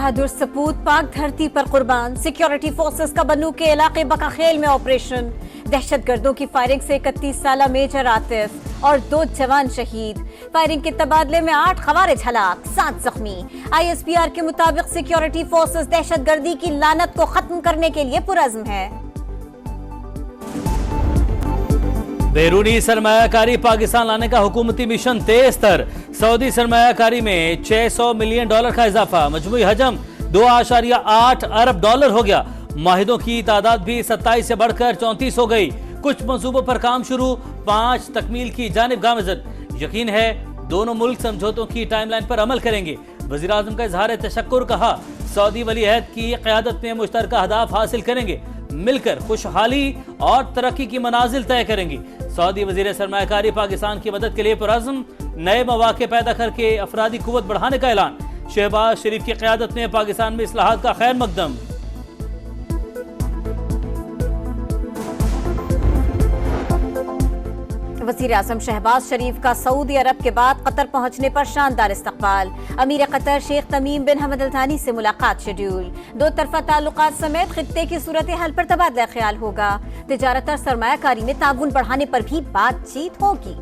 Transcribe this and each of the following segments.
बहादुर सपूत पाक धरती पर कुर्बान। सिक्योरिटी फोर्सेस का बन्नू के इलाके बकाखेल में ऑपरेशन। दहशतगर्दों की फायरिंग से 31 साला मेजर आतिफ और 2 जवान शहीद। फायरिंग के तबादले में 8 खवारिज हलाक, 7 जख्मी। ISPR के मुताबिक सिक्योरिटी फोर्सेस दहशतगर्दी की लानत को खत्म करने के लिए पुरज़्म है। बैरूनी सरमायाकारी पाकिस्तान लाने का हुकूमती मिशन तेज तर। सऊदी सरमायाकारी में $600 मिलियन का इजाफा। मजमूई हजम $2.8 अरब हो गया। माहिदों की तादाद भी 27 से बढ़कर 34 हो गई। कुछ मंसूबों पर काम शुरू, 5 तकमील की जानिब गामजन। यकीन है दोनों मुल्क समझौतों की टाइमलाइन पर अमल करेंगे। वज़ीर आज़म का इजहार तशक्कुर। कहा सऊदी वली अहद की क़यादत में मुश्तरका अहदाफ हासिल करेंगे, मिलकर खुशहाली और तरक्की की मनाजिल तय करेंगी। सऊदी वज़ीर सरमायाकारी पाकिस्तान की मदद के लिए पुरज़्म, नए मौक़े पैदा करके अफरादी कुव्वत बढ़ाने का ऐलान। शहबाज शरीफ की क़यादत में पाकिस्तान में इस्लाहात का खैर मकदम। वज़ीर आज़म शहबाज शरीफ का सऊदी अरब के बाद कतर पहुंचने पर शानदार इस्तकबाल। अमीर कतर शेख तमीम बिन हमद अल थानी से मुलाकात शेड्यूल। 2 तरफ़ा ताल्लुकात समेत खित्ते की सूरत हाल पर तबादला ख्याल होगा। तिजारत और सरमायाकारी में ताउन बढ़ाने पर भी बातचीत होगी।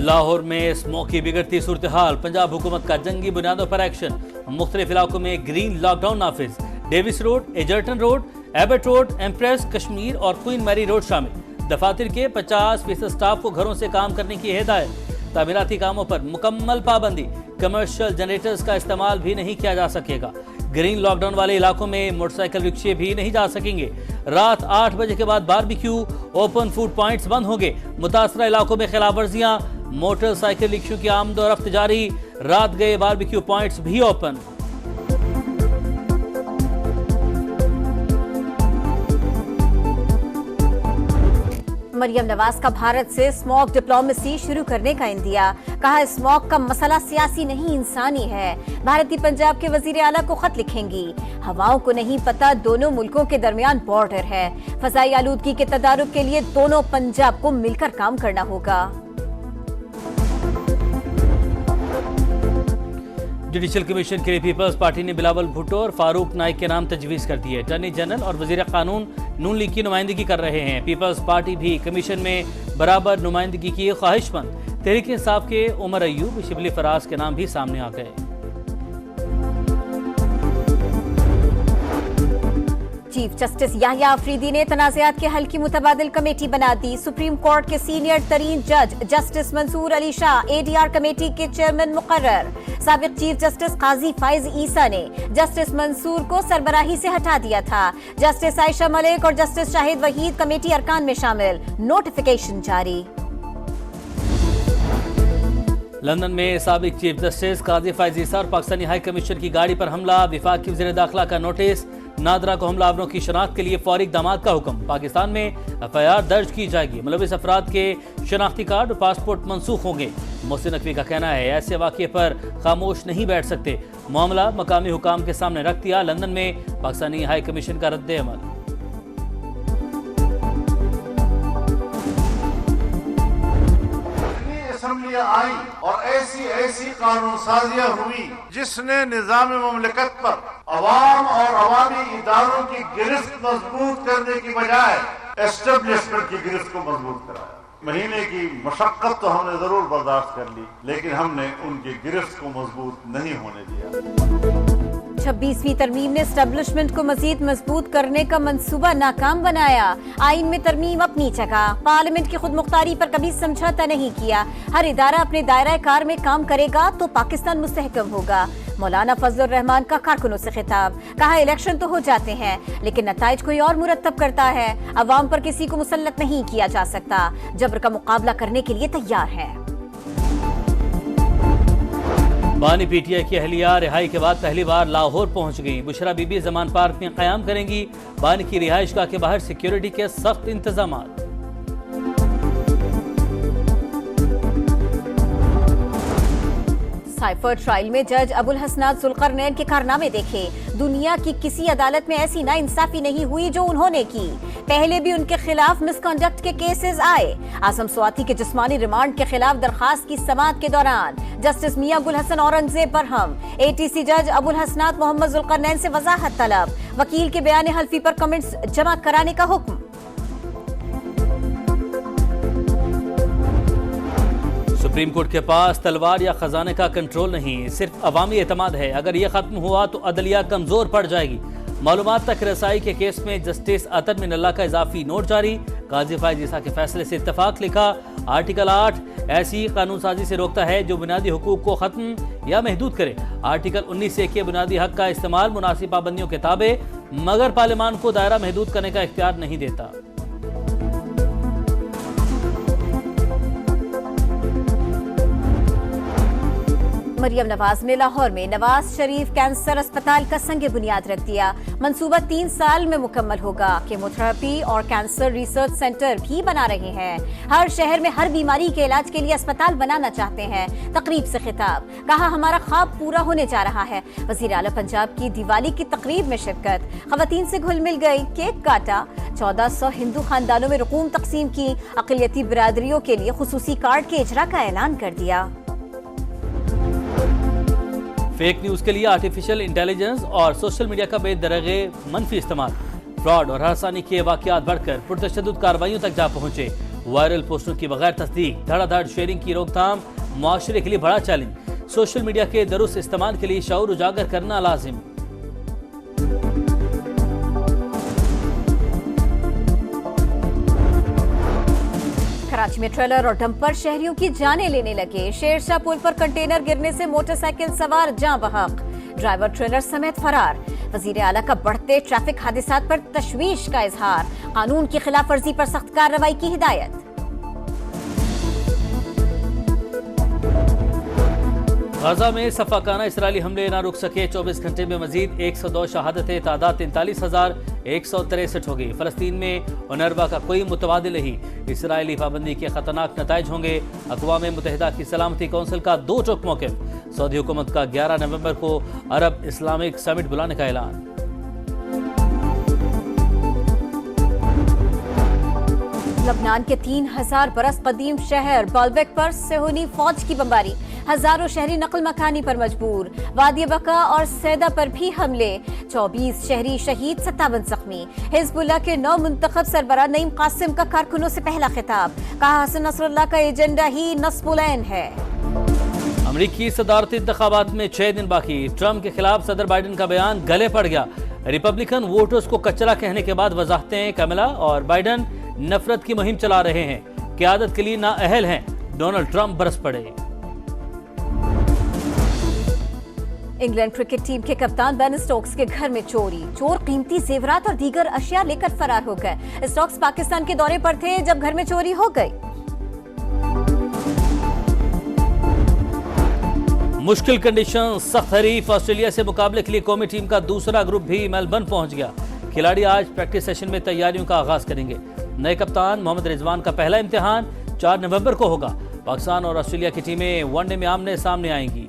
लाहौर में स्मोक की बिगड़ती सूरत हाल। पंजाब हुकूमत का जंगी बुनियादों पर एक्शन। मुख्तलिफ इलाकों में ग्रीन लॉकडाउन नाफिज। Davis road, Egerton road, Abbott road, Empress, Kashmir और क्वीन मैरी रोड शामिल। दफातर के 50% स्टाफ को घरों से काम करने की हिदायत। तामीराती कामों पर मुकम्मल पाबंदी। कमर्शियल जनरेटर्स का इस्तेमाल भी नहीं किया जा सकेगा। ग्रीन लॉकडाउन वाले इलाकों में मोटरसाइकिल रिक्शे भी नहीं जा सकेंगे। रात 8 बजे के बाद बारबेक्यू, ओपन फूड पॉइंट्स बंद होंगे। मुतासरा इलाकों में खिलाफ वर्जियां, मोटरसाइकिल रिक्शों की आमदोरफ्त जारी। रात गए बारबेक्यू पॉइंट्स भी ओपन। मरियम नवाज का भारत से स्मॉग डिप्लोमेसी शुरू करने का इंदिया। कहा स्मॉग का मसला सियासी नहीं इंसानी है। भारतीय पंजाब के वजीर आला को खत लिखेंगी। हवाओं को नहीं पता दोनों मुल्कों के दरमियान बॉर्डर है। फजाई आलूदगी के तदारुक के लिए दोनों पंजाब को मिलकर काम करना होगा। जुडिशल कमीशन के लिए पीपल्स पार्टी ने बिलावल भुट्टो और फारूक नाइक के नाम तजवीज़ कर दिए। अटॉर्नी जनरल और वजीर कानून नून लीग की नुमाइंदगी कर रहे हैं। पीपल्स पार्टी भी कमीशन में बराबर नुमाइंदगी की ख्वाहिशमंद। तहरीक इंसाफ के उमर अयूब, शिबली फराज के नाम भी सामने आ गए। चीफ जस्टिस याहिया अफरीदी ने तनाज़ात के हल की मुतबादिल कमेटी बना दी। सुप्रीम कोर्ट के सीनियर तरीन जज justice Mansoor Ali Shah ADR committee के चेयरमैन मुकर्रर। साबिक चीफ जस्टिस काजी फाइज ईसा ने जस्टिस मंसूर को सरबराही से हटा दिया था। जस्टिस आयशा मलिक और जस्टिस शाहिद वहीद कमेटी अरकान में शामिल। नोटिफिकेशन जारी। लंदन में साबिक चीफ जस्टिस काजी फाइज ईसा और पाकिस्तानी हाई कमीशन की गाड़ी पर हमला। विफाक की वज़ीर दाखिला का नोटिस। नादरा को हमलावरों की शनाख्त के लिए फौरी इक़दामात का हुक्म। पाकिस्तान में FIR दर्ज की जाएगी। मुलविस अफराद के शनाख्ती कार्ड और पासपोर्ट मनसूख होंगे। मोहसिन नकवी का कहना है ऐसे वाक़े पर खामोश नहीं बैठ सकते। मामला मकामी हुकाम के सामने रख दिया। लंदन में पाकिस्तानी हाई कमीशन का रद्द अमल। आई और ऐसी कानून साजियां हुई जिसने निज़ाम मुमलिकत पर अवाम और अवामी इदारों की गिरफ्त मजबूत करने की बजाय एस्टेब्लिशमेंट की गिरफ्त को मजबूत कराया। महीने की मशक्कत तो हमने जरूर बर्दाश्त कर ली, लेकिन हमने उनकी गिरफ्त को मजबूत नहीं होने दिया। 26वीं तरमीम ने एस्टेब्लिशमेंट को मजीद मजबूत करने का मंसूबा नाकाम बनाया। आइन में तरमीम अपनी जगह, पार्लियामेंट की खुद मुख्तारी पर कभी समझौता नहीं किया। हर इदारा अपने दायरा कार में काम करेगा तो पाकिस्तान मुस्तहकम होगा। मौलाना फजलुर रहमान का कारकुनों से खिताब। कहा इलेक्शन तो हो जाते हैं लेकिन नताइज कोई और मुरतब करता है। अवाम पर किसी को मुसल्लत नहीं किया जा सकता। जबर का मुकाबला करने के लिए तैयार है। बानी PTI की अहलिया रिहाई के बाद पहली बार लाहौर पहुंच गई। बुशरा बीबी जमान पार्क में क़याम करेंगी। बानी की रिहाइशगाह के बाहर सिक्योरिटी के सख्त इंतजामात। साइफर ट्रायल में जज अबुल हसनात जुल्करनैन के कारनामे देखे। दुनिया की किसी अदालत में ऐसी नाइंसाफी नहीं हुई जो उन्होंने की। पहले भी उनके खिलाफ मिसकंडक्ट के केसेस आए। आजम स्वाति के जिस्मानी रिमांड के खिलाफ दरखास्त की समाअत के दौरान जस्टिस मियां गुल हसन औरंगजेब बरहम, एटीसी जज अबुल हसनात मोहम्मद जुल्करनैन से वजाहत तलब, वकील के बयान हल्फी पर कमेंट्स जमा कराने का हुक्म। सुप्रीम कोर्ट के पास तलवार या खजाने का कंट्रोल नहीं, सिर्फ अवामी एतमाद है। अगर ये खत्म हुआ तो अदलिया कमजोर पड़ जाएगी। मालूमात तक रसाई के केस में जस्टिस अतर मिनल्ला का इजाफी नोट जारी। काजी फायज ईसा के फैसले से इत्तफाक लिखा। आर्टिकल 8 ऐसी कानून साजी से रोकता है जो बुनियादी हुकूक को खत्म या महदूद करे। आर्टिकल 19 से के बुनियादी हक का इस्तेमाल मुनासिब पाबंदियों के ताबे, मगर पार्लियामान को दायरा महदूद करने का इख्तियार नहीं देता। मरियम नवाज ने लाहौर में नवाज शरीफ कैंसर अस्पताल का संग बुनियाद रख दिया। मंसूबा 3 साल में मुकम्मल होगा। केमोथेरेपी और कैंसर रिसर्च सेंटर भी बना रहे हैं। हर शहर में हर बीमारी के इलाज के लिए अस्पताल बनाना चाहते हैं। तकरीब से खिताब, कहा हमारा ख्वाब पूरा होने जा रहा है। वजीर आला पंजाब की दिवाली की तकरीब में शिरकत, खवातीन से घुल मिल गई, केक काटा। 1400 हिंदू खानदानों में रकूम तकसीम की। अक़लियती बिरादरियों के लिए खुसूसी कार्ड के इजरा का ऐलान कर दिया। फेक न्यूज के लिए आर्टिफिशियल इंटेलिजेंस और सोशल मीडिया का बेदरगे मनफी इस्तेमाल, फ्रॉड और हरासानी के वाकयात बढ़कर पुरतशद्दुद कार्रवाइयों तक जा पहुंचे। वायरल पोस्टों की बगैर तस्दीक, धड़ाधड़ शेयरिंग की रोकथाम मुआशरे के लिए बड़ा चैलेंज। सोशल मीडिया के दुरुस्त इस्तेमाल के लिए शऊर उजागर करना लाजिम। कराची में ट्रेलर और डंपर शहरियों की जानें लेने लगे। शेरशाह पुल पर कंटेनर गिरने से मोटरसाइकिल सवार जाँ बहक, ड्राइवर ट्रेलर समेत फरार। वजीर आला का बढ़ते ट्रैफिक हादसात पर तशवीश का इजहार, कानून की खिलाफ वर्जी पर सख्त कार्रवाई की हिदायत। गाजा में सफाकाना इसराइली हमले ना रुक सके। 24 घंटे में मजीद 102 शहादतें, तादाद 43,163 हो गई। फलस्तीन में उनरवा का कोई मुतबादिल नहीं। इसराइली पाबंदी के खतरनाक नताइज होंगे। अक़वाम मुत्तहिदा की सलामती कौंसिल का 2 टोक मौक़िफ़। सऊदी हुकूमत का 11 नवंबर को अरब इस्लामिक समिट बुलाने का ऐलान। लबनान के 3000 बरस कदीम शहर बाल्बेक पर सेहूनी फौज की बमबारी, हजारों शहरी नकल मकानी पर मजबूर। वादी बका और सैदा पर भी हमले, 24 शहरी शहीद, 57 जख्मी। हिजबुल्लाह के 9 मुंतखब सरबराह नईम कासिम का कारकुनों से पहला खिताब, कहा हसन नसरुल्लाह का एजेंडा ही नस्बुलैन है। अमरीकी सदारती इंतखाबात में 6 दिन बाकी। ट्रंप के खिलाफ सदर बाइडेन का बयान गले पड़ गया। रिपब्लिकन वोटर्स को कचरा कहने के बाद वजाहतें, कमला और बाइडेन नफरत की मुहिम चला रहे हैं, क़यादत के लिए नाअहल हैं। डोनाल्ड ट्रंप बरस पड़े। इंग्लैंड क्रिकेट टीम के कप्तान बेन स्टोक्स के घर में चोरी, चोर कीमती जेवरात और दीगर अशिया लेकर फरार हो गए। स्टोक्स पाकिस्तान के दौरे पर थे जब घर में चोरी हो गई। मुश्किल कंडीशन, सख्त हरीफ ऑस्ट्रेलिया से मुकाबले के लिए कौमी टीम का दूसरा ग्रुप भी मेलबर्न पहुंच गया। खिलाड़ी आज प्रैक्टिस सेशन में तैयारियों का आगाज करेंगे। नए कप्तान मोहम्मद रिजवान का पहला इम्तिहान 4 नवंबर को होगा। पाकिस्तान और ऑस्ट्रेलिया की टीमें वनडे में आमने सामने आएंगी।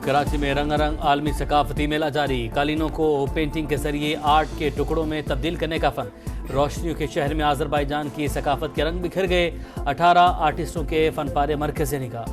कराची में रंगारंग आलमी सकाफती मेला जारी। कालीनों को पेंटिंग के जरिए आर्ट के टुकड़ों में तब्दील करने का फन। रोशनियों के शहर में आज़रबाईजान की सकाफत के रंग बिखर गए। 18 आर्टिस्टों के फन पारे मरकज़ से निकाह।